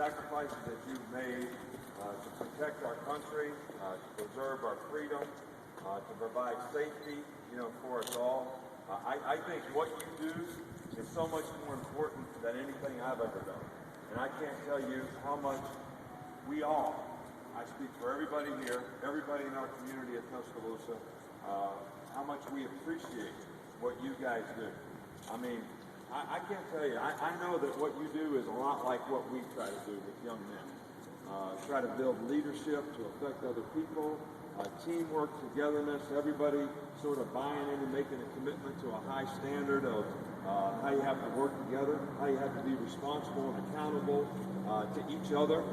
sacrifices that you've made to protect our country, to preserve our freedom, to provide safety, for us all. I think what you do is so much more important than anything I've ever done. And I can't tell you how much we all, I speak for everybody here, everybody in our community at Tuscaloosa, how much we appreciate what you guys do. I mean, I can't tell you, I know that what you do is a lot like what we try to do with young men. Try to build leadership to affect other people, teamwork, togetherness, everybody sort of buying in and making a commitment to a high standard of how you have to work together, how you have to be responsible and accountable to each other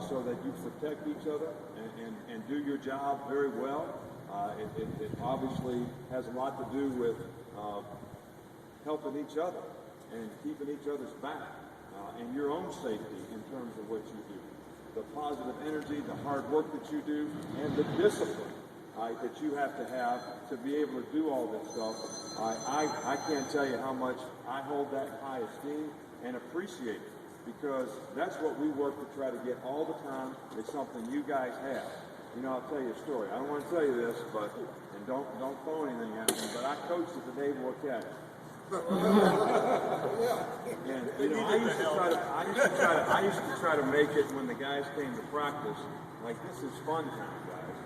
so that you protect each other and do your job very well. It obviously has a lot to do with helping each other and keeping each other's back and your own safety in terms of what you do. The positive energy, the hard work that you do, and the discipline that you have to be able to do all this stuff. I can't tell you how much I hold that in high esteem and appreciate it, because that's what we work to try to get all the time. It's something you guys have. I'll tell you a story. I don't want to tell you this, and don't throw anything at me, but I coached at the Naval Academy. And I used to try to make it when the guys came to practice, like, this is fun time, guys.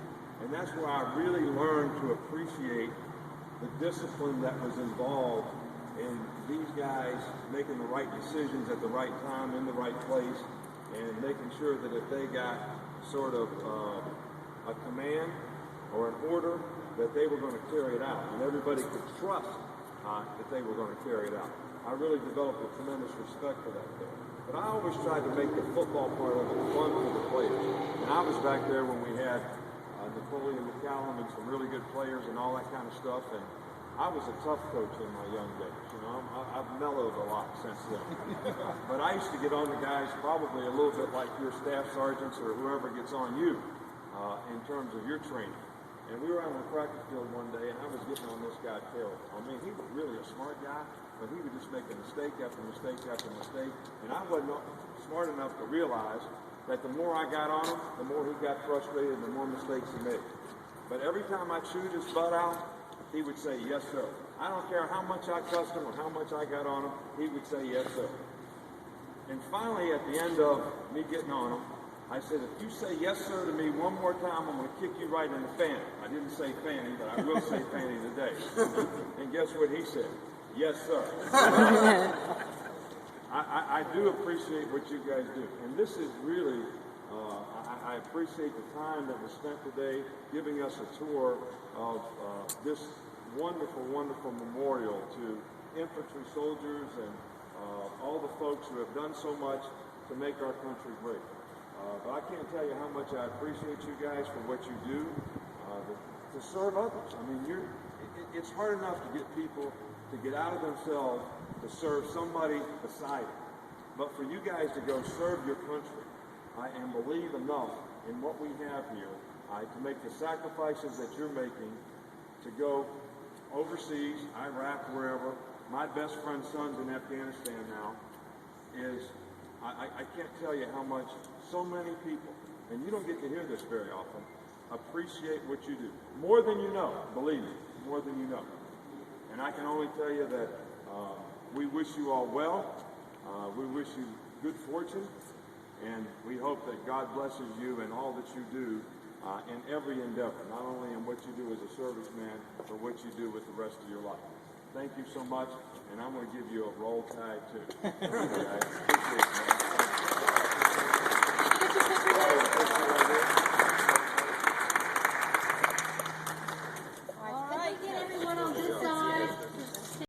And that's where I really learned to appreciate the discipline that was involved in these guys making the right decisions at the right time in the right place, and making sure that if they got sort of a command or an order, that they were going to carry it out, and everybody could trust that they were going to carry it out. I really developed a tremendous respect for that there. But I always tried to make the football part of it fun for the players. And I was back there when we had Napoleon McCallum and some really good players and all that kind of stuff. And I was a tough coach in my young days. I've mellowed a lot since then. But I used to get on the guys probably a little bit like your staff sergeants or whoever gets on you in terms of your training. And we were out on the practice field one day, and I was getting on this guy, Terrell. I mean, he was really a smart guy, but he would just make a mistake after mistake after mistake. And I wasn't smart enough to realize that the more I got on him, the more he got frustrated and the more mistakes he made. But every time I chewed his butt out, he would say, yes, sir. I don't care how much I cussed him or how much I got on him, he would say, yes, sir. And finally, at the end of me getting on him, I said, if you say yes, sir, to me one more time, I'm going to kick you right in the fanny. I didn't say fanny, but I will say fanny today. And guess what he said? Yes, sir. I do appreciate what you guys do. And this is really, I appreciate the time that was spent today giving us a tour of this wonderful, wonderful memorial to infantry soldiers and all the folks who have done so much to make our country great. But I can't tell you how much I appreciate you guys for what you do to serve others. I mean, it's hard enough to get people to get out of themselves to serve somebody beside them. But for you guys to go serve your country and believe enough in what we have here to make the sacrifices that you're making to go overseas, Iraq, wherever. My best friend's son's in Afghanistan now. I can't tell you how much so many people, and you don't get to hear this very often, appreciate what you do. More than you know, believe me, more than you know. And I can only tell you that we wish you all well. We wish you good fortune. And we hope that God blesses you in all that you do in every endeavor, not only in what you do as a serviceman, but what you do with the rest of your life. Thank you so much, and I'm going to give you a roll tide, too. Appreciate it, man.